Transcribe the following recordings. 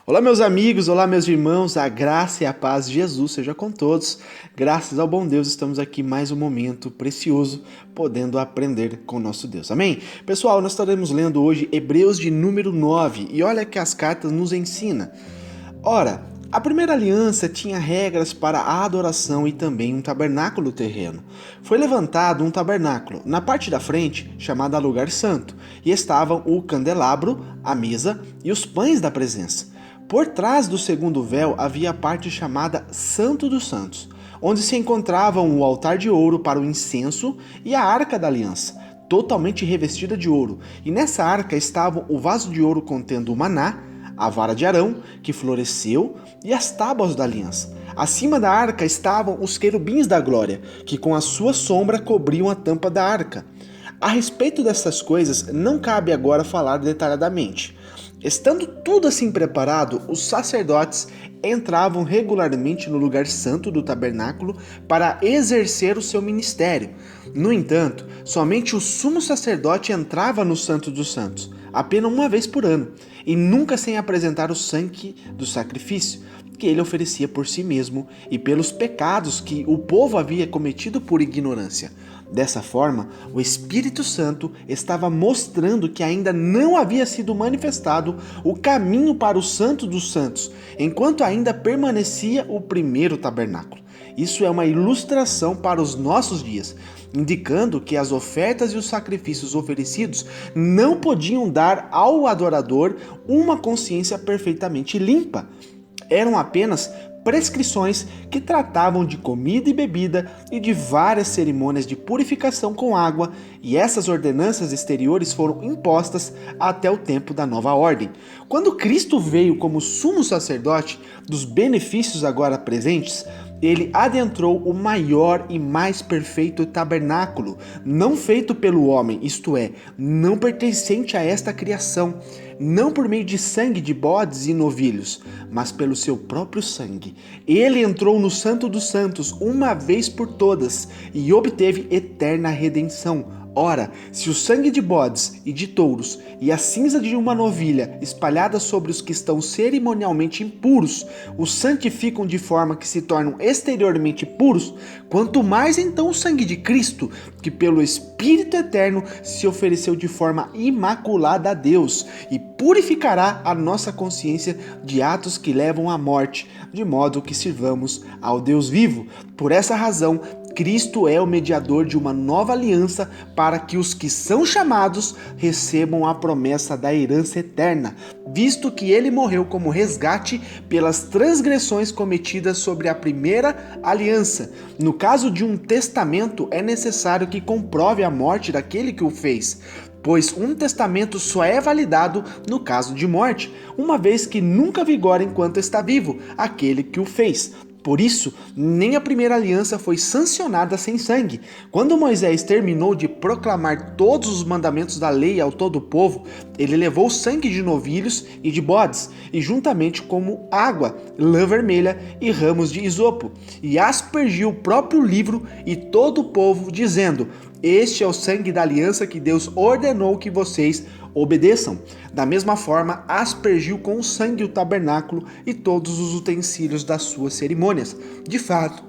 Olá, meus amigos, olá, meus irmãos, a graça e a paz de Jesus seja com todos. Graças ao bom Deus, estamos aqui mais um momento precioso, podendo aprender com o nosso Deus. Amém? Pessoal, nós estaremos lendo hoje Hebreus de número 9 e olha que as cartas nos ensinam. Ora, a primeira aliança tinha regras para a adoração e também um tabernáculo terreno. Foi levantado um tabernáculo na parte da frente, chamada Lugar Santo, e estavam o candelabro, a mesa e os pães da presença. Por trás do segundo véu havia a parte chamada Santo dos Santos, onde se encontravam o altar de ouro para o incenso e a arca da aliança, totalmente revestida de ouro. E nessa arca estavam o vaso de ouro contendo o maná, a vara de Arão, que floresceu, e as tábuas da aliança. Acima da arca estavam os querubins da glória, que com a sua sombra cobriam a tampa da arca. A respeito dessas coisas, não cabe agora falar detalhadamente. Estando tudo assim preparado, os sacerdotes entravam regularmente no lugar santo do tabernáculo para exercer o seu ministério. No entanto, somente o sumo sacerdote entrava no Santo dos Santos, apenas uma vez por ano, e nunca sem apresentar o sangue do sacrifício que ele oferecia por si mesmo e pelos pecados que o povo havia cometido por ignorância. Dessa forma, o Espírito Santo estava mostrando que ainda não havia sido manifestado o caminho para o Santo dos Santos, enquanto ainda permanecia o primeiro tabernáculo. Isso é uma ilustração para os nossos dias, indicando que as ofertas e os sacrifícios oferecidos não podiam dar ao adorador uma consciência perfeitamente limpa. Eram apenas prescrições que tratavam de comida e bebida e de várias cerimônias de purificação com água, e essas ordenanças exteriores foram impostas até o tempo da nova ordem. Quando Cristo veio como sumo sacerdote dos benefícios agora presentes, ele adentrou o maior e mais perfeito tabernáculo, não feito pelo homem, isto é, não pertencente a esta criação, não por meio de sangue de bodes e novilhos, mas pelo seu próprio sangue. Ele entrou no Santo dos Santos uma vez por todas e obteve eterna redenção. Ora, se o sangue de bodes e de touros e a cinza de uma novilha espalhada sobre os que estão cerimonialmente impuros os santificam de forma que se tornam exteriormente puros, quanto mais então o sangue de Cristo, que pelo Espírito Eterno se ofereceu de forma imaculada a Deus e purificará a nossa consciência de atos que levam à morte, de modo que sirvamos ao Deus vivo. Por essa razão, Cristo é o mediador de uma nova aliança para que os que são chamados recebam a promessa da herança eterna, visto que ele morreu como resgate pelas transgressões cometidas sobre a primeira aliança. No caso de um testamento, é necessário que comprove a morte daquele que o fez, pois um testamento só é validado no caso de morte, uma vez que nunca vigora enquanto está vivo aquele que o fez. Por isso, nem a primeira aliança foi sancionada sem sangue. Quando Moisés terminou de proclamar todos os mandamentos da lei ao todo o povo, ele levou sangue de novilhos e de bodes, e juntamente como água, lã vermelha e ramos de isopo, e aspergiu o próprio livro e todo o povo, dizendo: este é o sangue da aliança que Deus ordenou que vocês obedeçam. Da mesma forma, aspergiu com o sangue o tabernáculo e todos os utensílios das suas cerimônias. De fato,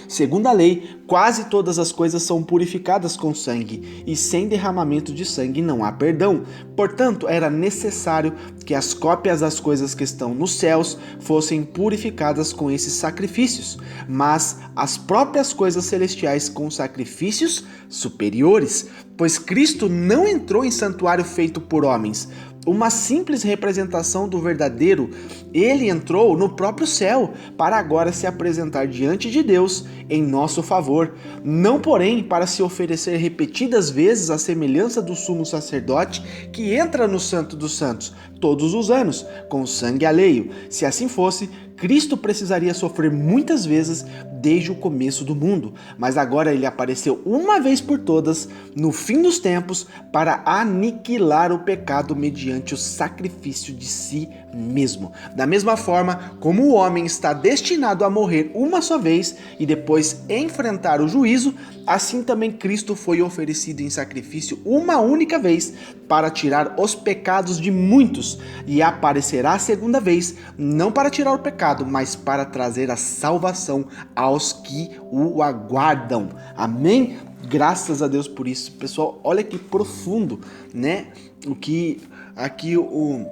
segundo a lei, quase todas as coisas são purificadas com sangue, e sem derramamento de sangue não há perdão. Portanto, era necessário que as cópias das coisas que estão nos céus fossem purificadas com esses sacrifícios, mas as próprias coisas celestiais com sacrifícios superiores, pois Cristo não entrou em santuário feito por homens, uma simples representação do verdadeiro. Ele entrou no próprio céu para agora se apresentar diante de Deus em nosso favor, não porém para se oferecer repetidas vezes à semelhança do sumo sacerdote que entra no Santo dos Santos todos os anos com sangue alheio. Se assim fosse, Cristo precisaria sofrer muitas vezes desde o começo do mundo, mas agora ele apareceu uma vez por todas no fim dos tempos para aniquilar o pecado mediante o sacrifício de si mesmo. Da mesma forma como o homem está destinado a morrer uma só vez e depois enfrentar o juízo, assim também Cristo foi oferecido em sacrifício uma única vez para tirar os pecados de muitos e aparecerá a segunda vez, não para tirar o pecado, mas para trazer a salvação aos que o aguardam. Amém? Graças a Deus por isso. Pessoal, olha que profundo, né? O que aqui o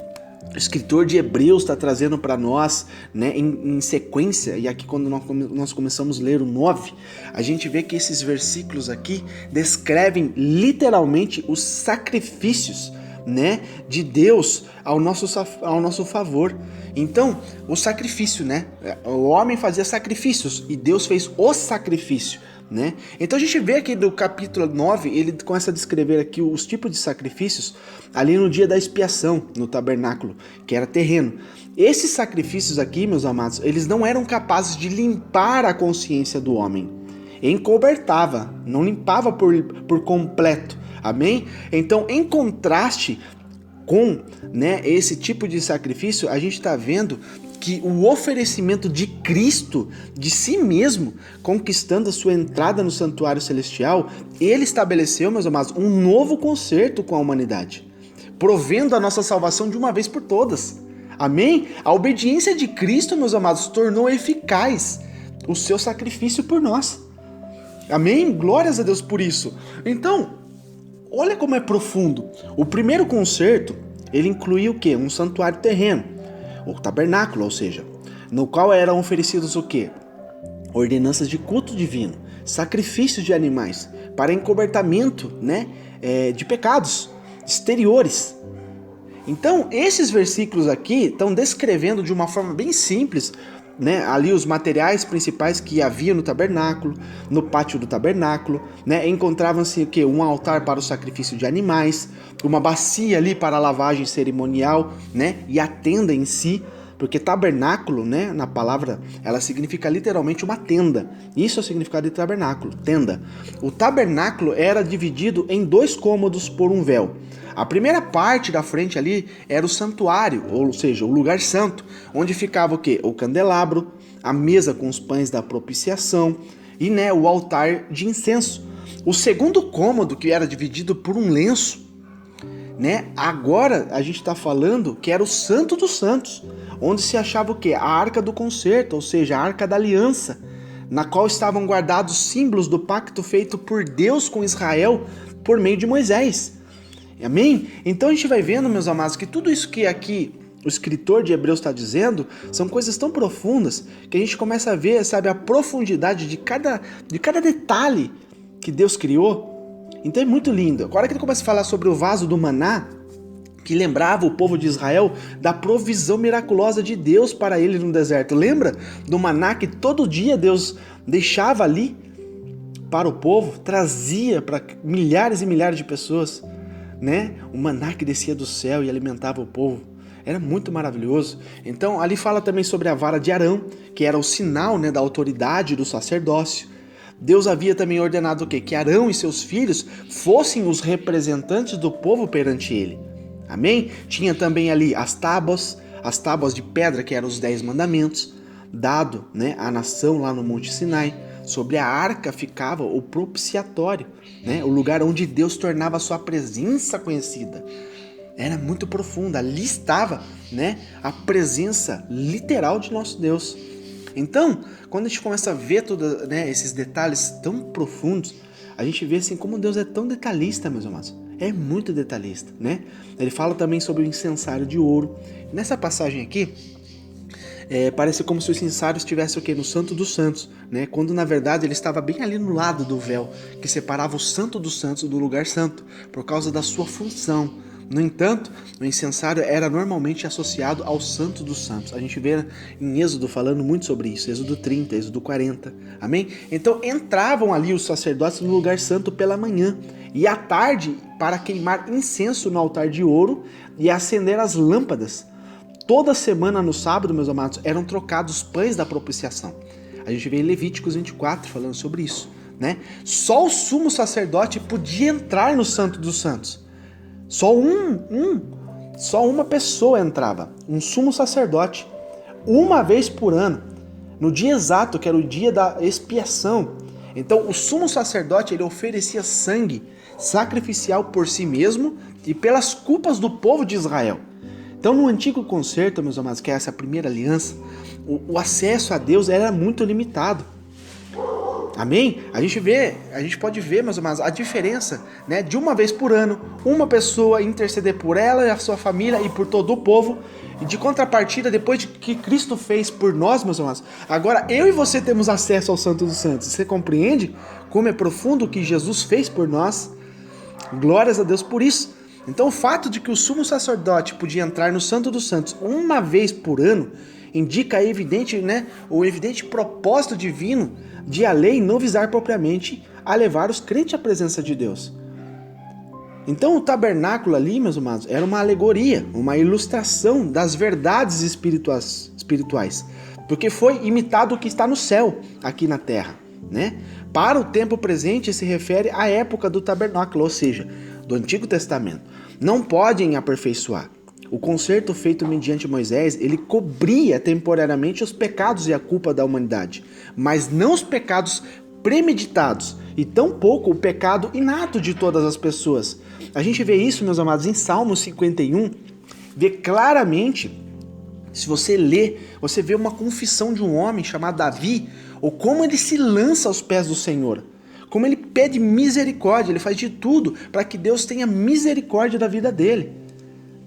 escritor de Hebreus está trazendo para nós, né, em sequência, e aqui quando nós começamos a ler o 9, a gente vê que esses versículos aqui descrevem literalmente os sacrifícios, né, de Deus ao nosso favor. Então, o sacrifício, né, o homem fazia sacrifícios e Deus fez o sacrifício, né? Então a gente vê aqui do capítulo 9, ele começa a descrever aqui os tipos de sacrifícios ali no dia da expiação, no tabernáculo, que era terreno. Esses sacrifícios aqui, meus amados, eles não eram capazes de limpar a consciência do homem. Encobertava, não limpava por completo. Amém? Então, em contraste com, né, esse tipo de sacrifício, a gente está vendo que o oferecimento de Cristo, de si mesmo, conquistando a sua entrada no santuário celestial, ele estabeleceu, meus amados, um novo concerto com a humanidade, provendo a nossa salvação de uma vez por todas. Amém? A obediência de Cristo, meus amados, tornou eficaz o seu sacrifício por nós. Amém? Glórias a Deus por isso. Então, olha como é profundo. O primeiro concerto, ele incluía o quê? Um santuário terreno, o tabernáculo, ou seja, no qual eram oferecidos o quê? Ordenanças de culto divino, sacrifícios de animais, para encobertamento, né, de pecados exteriores. Então, esses versículos aqui estão descrevendo de uma forma bem simples, né, ali os materiais principais que havia no tabernáculo, no pátio do tabernáculo, né, encontravam-se o quê? Um altar para o sacrifício de animais, uma bacia ali para a lavagem cerimonial, né, e a tenda em si, porque tabernáculo, né, na palavra, ela significa literalmente uma tenda. Isso é o significado de tabernáculo, tenda. O tabernáculo era dividido em 2 cômodos por um véu. A primeira parte da frente ali era o santuário, ou seja, o lugar santo, onde ficava o quê? O candelabro, a mesa com os pães da propiciação e, né, o altar de incenso. O segundo cômodo, que era dividido por um lenço, né, agora a gente está falando que era o Santo dos Santos, onde se achava o quê? A Arca do Concerto, ou seja, a Arca da Aliança, na qual estavam guardados símbolos do pacto feito por Deus com Israel por meio de Moisés. Amém? Então a gente vai vendo, meus amados, que tudo isso que aqui o escritor de Hebreus está dizendo são coisas tão profundas que a gente começa a ver, sabe, a profundidade de cada detalhe que Deus criou. Então é muito lindo. Agora que ele começa a falar sobre o vaso do maná, que lembrava o povo de Israel da provisão miraculosa de Deus para ele no deserto. Lembra do maná que todo dia Deus deixava ali para o povo, trazia para milhares e milhares de pessoas, né? O maná que descia do céu e alimentava o povo. Era muito maravilhoso. Então ali fala também sobre a vara de Arão, que era o sinal, né, da autoridade do sacerdócio. Deus havia também ordenado o quê? Que Arão e seus filhos fossem os representantes do povo perante ele. Amém? Tinha também ali as tábuas de pedra, que eram os 10 mandamentos, dado, né, à nação lá no Monte Sinai. Sobre a arca ficava o propiciatório, né, o lugar onde Deus tornava a sua presença conhecida. Era muito profunda, ali estava, né, a presença literal de nosso Deus. Então, quando a gente começa a ver todos, né, esses detalhes tão profundos, a gente vê assim como Deus é tão detalhista, meus amados. É muito detalhista, né? Ele fala também sobre o incensário de ouro. Nessa passagem aqui, parece como se o incensário estivesse o quê? No Santo dos Santos, né? Quando na verdade ele estava bem ali no lado do véu, que separava o Santo dos Santos do lugar santo, por causa da sua função. No entanto, o incensário era normalmente associado ao Santo dos Santos. A gente vê em Êxodo falando muito sobre isso, Êxodo 30, Êxodo 40, amém? Então entravam ali os sacerdotes no lugar santo pela manhã e à tarde para queimar incenso no altar de ouro e acender as lâmpadas. toda semana no sábado, meus amados, eram trocados os pães da propiciação. A gente vê em Levíticos 24 falando sobre isso, né? Só o sumo sacerdote podia entrar no Santo dos Santos. Só uma pessoa entrava, um sumo sacerdote, uma vez por ano, no dia exato, que era o dia da expiação. Então, o sumo sacerdote, ele oferecia sangue sacrificial por si mesmo e pelas culpas do povo de Israel. Então, no Antigo Concerto, meus amados, que é essa primeira aliança, o acesso a Deus era muito limitado. Amém? A gente pode ver, meus amados, a diferença, né, de uma vez por ano, uma pessoa interceder por ela e a sua família e por todo o povo, e de contrapartida, depois de que Cristo fez por nós, meus amados, agora eu e você temos acesso ao Santo dos Santos. Você compreende como é profundo o que Jesus fez por nós? Glórias a Deus por isso. Então, o fato de que o sumo sacerdote podia entrar no Santo dos Santos uma vez por ano indica o evidente propósito divino de a lei não visar propriamente a levar os crentes à presença de Deus. Então, o tabernáculo ali, meus amados, era uma alegoria, uma ilustração das verdades espirituais, porque foi imitado o que está no céu, aqui na terra, né? Para o tempo presente se refere à época do tabernáculo, ou seja, do Antigo Testamento. Não podem aperfeiçoar. O concerto feito mediante Moisés, ele cobria temporariamente os pecados e a culpa da humanidade, mas não os pecados premeditados e tampouco o pecado inato de todas as pessoas. A gente vê isso, meus amados, em Salmo 51, vê claramente, se você lê, você vê uma confissão de um homem chamado Davi, ou como ele se lança aos pés do Senhor, como ele pede misericórdia, ele faz de tudo para que Deus tenha misericórdia da vida dele,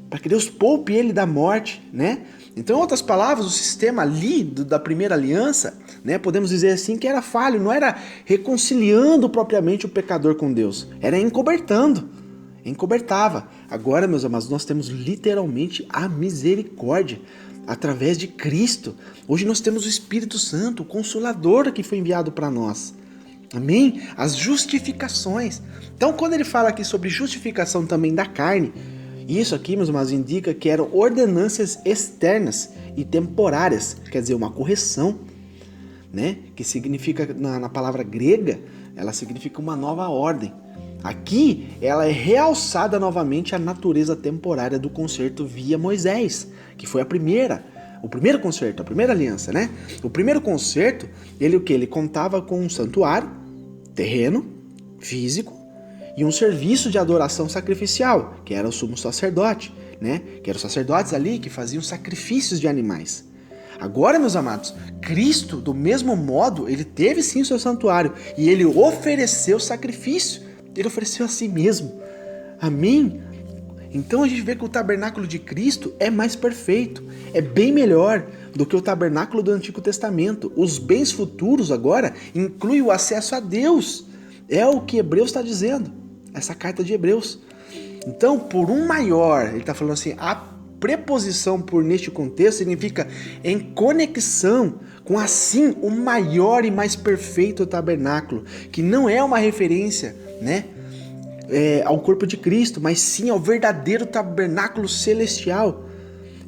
para que Deus poupe ele da morte, né? Então, em outras palavras, o sistema ali da primeira aliança, né, podemos dizer assim, que era falho, não era reconciliando propriamente o pecador com Deus, era encobertava. Agora, meus amados, nós temos literalmente a misericórdia através de Cristo. Hoje nós temos o Espírito Santo, o Consolador que foi enviado para nós. Amém? As justificações. Então, quando ele fala aqui sobre justificação também da carne, isso aqui, meus amados, indica que eram ordenanças externas e temporárias, quer dizer, uma correção, né? Que significa, na palavra grega, ela significa uma nova ordem. Aqui, ela é realçada novamente a natureza temporária do concerto via Moisés, que foi o primeiro concerto, a primeira aliança, né? O primeiro concerto, ele contava com um santuário, terreno, físico, e um serviço de adoração sacrificial, que era o sumo sacerdote, né? Que eram os sacerdotes ali que faziam sacrifícios de animais. Agora, meus amados, Cristo, do mesmo modo, ele teve sim o seu santuário e ele ofereceu sacrifício. Ele ofereceu a si mesmo. Amém? Então a gente vê que o tabernáculo de Cristo é mais perfeito, é bem melhor do que o tabernáculo do Antigo Testamento. Os bens futuros agora incluem o acesso a Deus. É o que Hebreus está dizendo, essa carta de Hebreus. Então, por um maior, ele está falando assim, a preposição por neste contexto significa em conexão com assim o maior e mais perfeito tabernáculo, que não é uma referência, né, ao corpo de Cristo, mas sim ao verdadeiro tabernáculo celestial.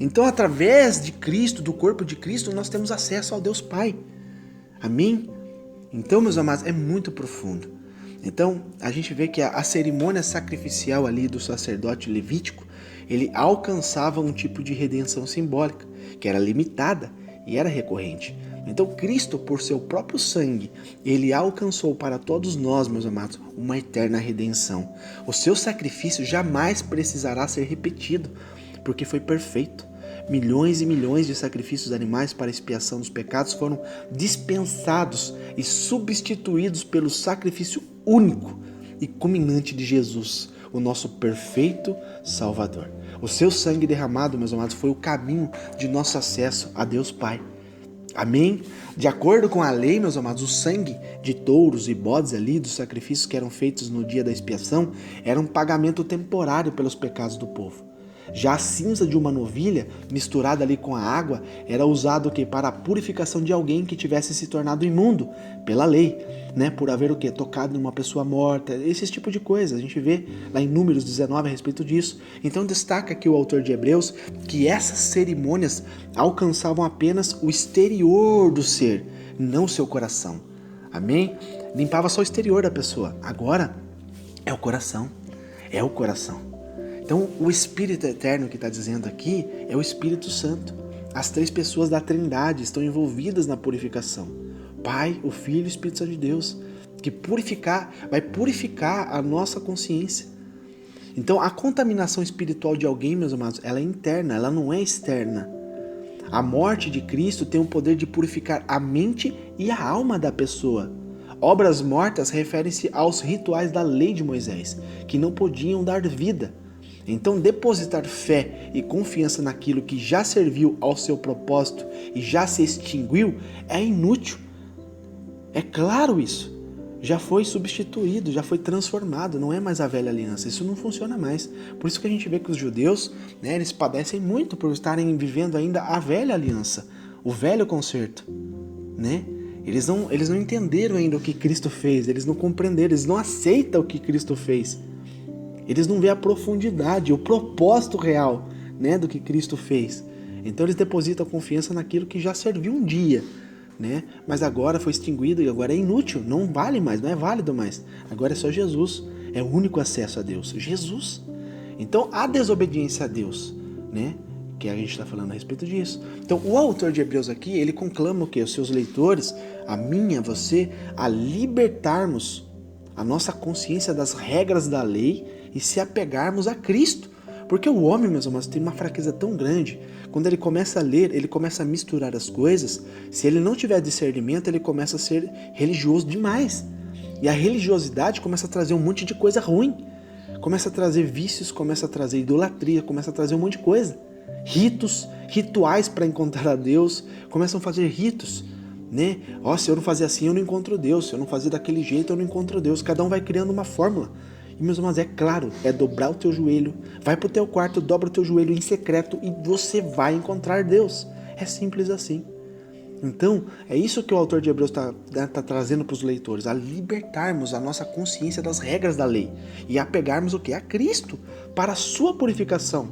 Então, através de Cristo, do corpo de Cristo, nós temos acesso ao Deus Pai. Amém? Então, meus amados, é muito profundo. Então, a gente vê que a cerimônia sacrificial ali do sacerdote levítico, ele alcançava um tipo de redenção simbólica, que era limitada e era recorrente. Então, Cristo, por seu próprio sangue, ele alcançou para todos nós, meus amados, uma eterna redenção. O seu sacrifício jamais precisará ser repetido, porque foi perfeito. Milhões e milhões de sacrifícios animais para expiação dos pecados foram dispensados e substituídos pelo sacrifício único e culminante de Jesus, o nosso perfeito Salvador. O seu sangue derramado, meus amados, foi o caminho de nosso acesso a Deus Pai. Amém? De acordo com a lei, meus amados, o sangue de touros e bodes ali, dos sacrifícios que eram feitos no dia da expiação, era um pagamento temporário pelos pecados do povo. Já a cinza de uma novilha, misturada ali com a água, era usado o quê? Para a purificação de alguém que tivesse se tornado imundo pela lei, né? Por haver o quê? Tocado em uma pessoa morta, esse tipo de coisa. A gente vê lá em Números 19 a respeito disso. Então destaca aqui o autor de Hebreus que essas cerimônias alcançavam apenas o exterior do ser, não o seu coração. Amém? Limpava só o exterior da pessoa. Agora é o coração. É o coração. Então, o Espírito Eterno que está dizendo aqui é o Espírito Santo. As três pessoas da Trindade estão envolvidas na purificação. Pai, o Filho e o Espírito Santo de Deus, que vai purificar a nossa consciência. Então, a contaminação espiritual de alguém, meus amados, ela é interna, ela não é externa. A morte de Cristo tem o poder de purificar a mente e a alma da pessoa. Obras mortas referem-se aos rituais da lei de Moisés, que não podiam dar vida. Então, depositar fé e confiança naquilo que já serviu ao seu propósito e já se extinguiu é inútil. É claro isso. Já foi substituído, já foi transformado, não é mais a velha aliança. Isso não funciona mais. Por isso que a gente vê que os judeus, né, eles padecem muito por estarem vivendo ainda a velha aliança, o velho concerto, né? Eles não entenderam ainda o que Cristo fez, eles não compreenderam, eles não aceitam o que Cristo fez. Eles não veem a profundidade, o propósito real, né, do que Cristo fez. Então eles depositam a confiança naquilo que já serviu um dia, né? Mas agora foi extinguido e agora é inútil, não vale mais, não é válido mais. Agora é só Jesus, é o único acesso a Deus, Jesus. Então a desobediência a Deus, né? Que a gente está falando a respeito disso. Então o autor de Hebreus aqui, ele conclama o quê? Os seus leitores, a mim, a você, a libertarmos a nossa consciência das regras da lei e se apegarmos a Cristo. Porque o homem, meus amados, tem uma fraqueza tão grande. Quando ele começa a ler, ele começa a misturar as coisas. Se ele não tiver discernimento, ele começa a ser religioso demais. E a religiosidade começa a trazer um monte de coisa ruim. Começa a trazer vícios, começa a trazer idolatria, começa a trazer um monte de coisa. Rituais para encontrar a Deus. Começam a fazer ritos, né? Se eu não fazer assim, eu não encontro Deus. Se eu não fazer daquele jeito, eu não encontro Deus. Cada um vai criando uma fórmula. E, meus irmãos, é claro, é dobrar o teu joelho, vai pro teu quarto, dobra o teu joelho em secreto e você vai encontrar Deus. É simples assim. Então, é isso que o autor de Hebreus está trazendo para os leitores, a libertarmos a nossa consciência das regras da lei e apegarmos o quê? A Cristo, para a sua purificação.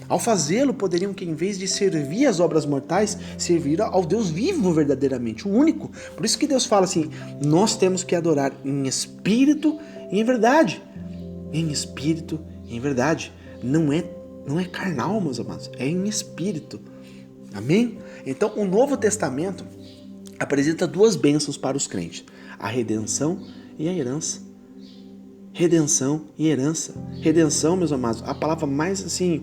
Ao fazê-lo, poderiam que, em vez de servir as obras mortais, servir ao Deus vivo verdadeiramente, o único. Por isso que Deus fala assim, nós temos que adorar em espírito e em verdade. Em espírito e em verdade. Não é carnal, meus amados, é em espírito. Amém? Então, o Novo Testamento apresenta duas bênçãos para os crentes: a redenção e a herança. Redenção e herança. Redenção, meus amados, a palavra mais assim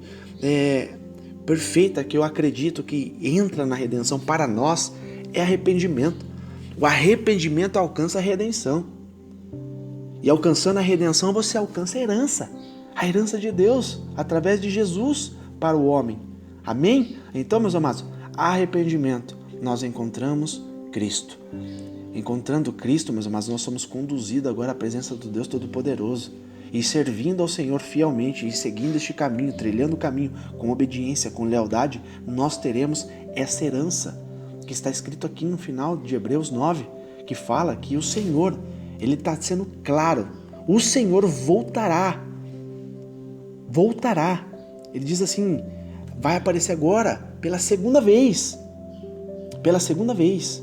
perfeita que eu acredito que entra na redenção para nós é arrependimento. O arrependimento alcança a redenção. E alcançando a redenção, você alcança a herança de Deus, através de Jesus para o homem. Amém? Então, meus amados, arrependimento, nós encontramos Cristo. Encontrando Cristo, meus amados, nós somos conduzidos agora à presença do Deus Todo-Poderoso. E servindo ao Senhor fielmente e seguindo este caminho, trilhando o caminho com obediência, com lealdade, nós teremos essa herança que está escrito aqui no final de Hebreus 9, que fala que o Senhor, ele está sendo claro, o Senhor voltará. Voltará. Ele diz assim, vai aparecer agora pela segunda vez. Pela segunda vez.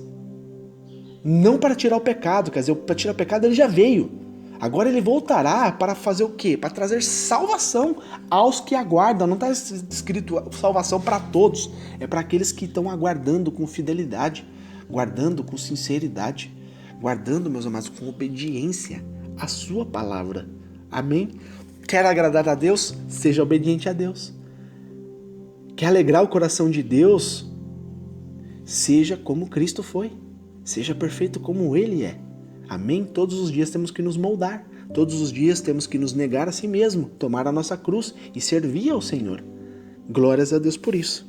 Não para tirar o pecado, quer dizer, para tirar o pecado ele já veio. Agora ele voltará para fazer o quê? Para trazer salvação aos que aguardam. Não está escrito salvação para todos. É para aqueles que estão aguardando com fidelidade, guardando com sinceridade, guardando, meus amados, com obediência à sua palavra. Amém? Quer agradar a Deus? Seja obediente a Deus. Quer alegrar o coração de Deus? Seja como Cristo foi. Seja perfeito como Ele é. Amém? Todos os dias temos que nos moldar. Todos os dias temos que nos negar a si mesmo, tomar a nossa cruz e servir ao Senhor. Glórias a Deus por isso.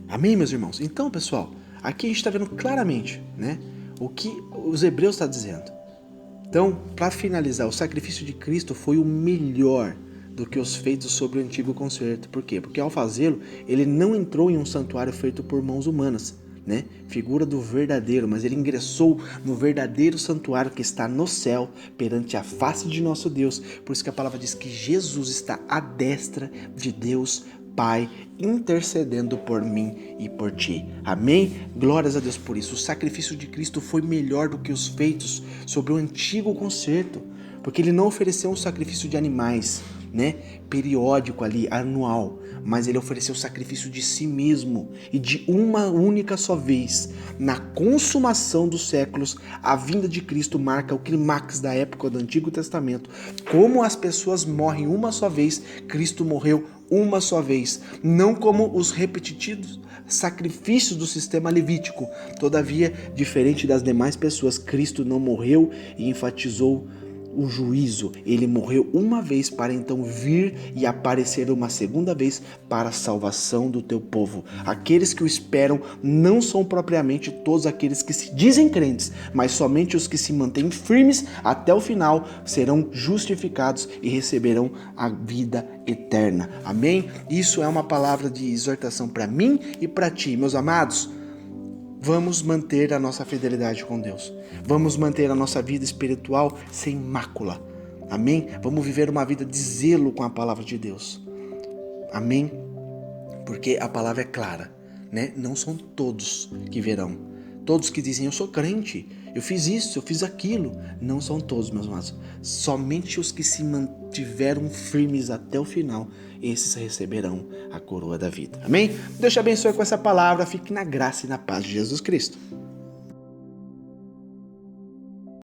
Amém, meus irmãos? Então, pessoal, aqui a gente está vendo claramente, né, o que os Hebreus estão dizendo. Então, para finalizar, o sacrifício de Cristo foi o melhor do que os feitos sobre o antigo concerto. Por quê? Porque ao fazê-lo, ele não entrou em um santuário feito por mãos humanas, né? Figura do verdadeiro, mas ele ingressou no verdadeiro santuário que está no céu, perante a face de nosso Deus. Por isso que a palavra diz que Jesus está à destra de Deus Pai, intercedendo por mim e por ti. Amém? Glórias a Deus por isso. O sacrifício de Cristo foi melhor do que os feitos sobre o antigo concerto, porque ele não ofereceu um sacrifício de animais, né, periódico ali, anual, mas ele ofereceu o sacrifício de si mesmo, e de uma única só vez. Na consumação dos séculos, a vinda de Cristo marca o clímax da época do Antigo Testamento. Como as pessoas morrem uma só vez, Cristo morreu uma só vez, não como os repetitivos sacrifícios do sistema levítico. Todavia, diferente das demais pessoas, Cristo não morreu e enfatizou o juízo. Ele morreu uma vez para então vir e aparecer uma segunda vez para a salvação do teu povo. Aqueles que o esperam não são propriamente todos aqueles que se dizem crentes, mas somente os que se mantêm firmes até o final serão justificados e receberão a vida eterna. Amém? Isso é uma palavra de exortação para mim e para ti, meus amados. Vamos manter a nossa fidelidade com Deus. Vamos manter a nossa vida espiritual sem mácula. Amém? Vamos viver uma vida de zelo com a palavra de Deus. Amém? Porque a palavra é clara, né? Não são todos que verão. Todos que dizem, eu sou crente, eu fiz isso, eu fiz aquilo. Não são todos, meus amados. Somente os que se mantiveram firmes até o final, esses receberão a coroa da vida. Amém? Deus te abençoe com essa palavra. Fique na graça e na paz de Jesus Cristo.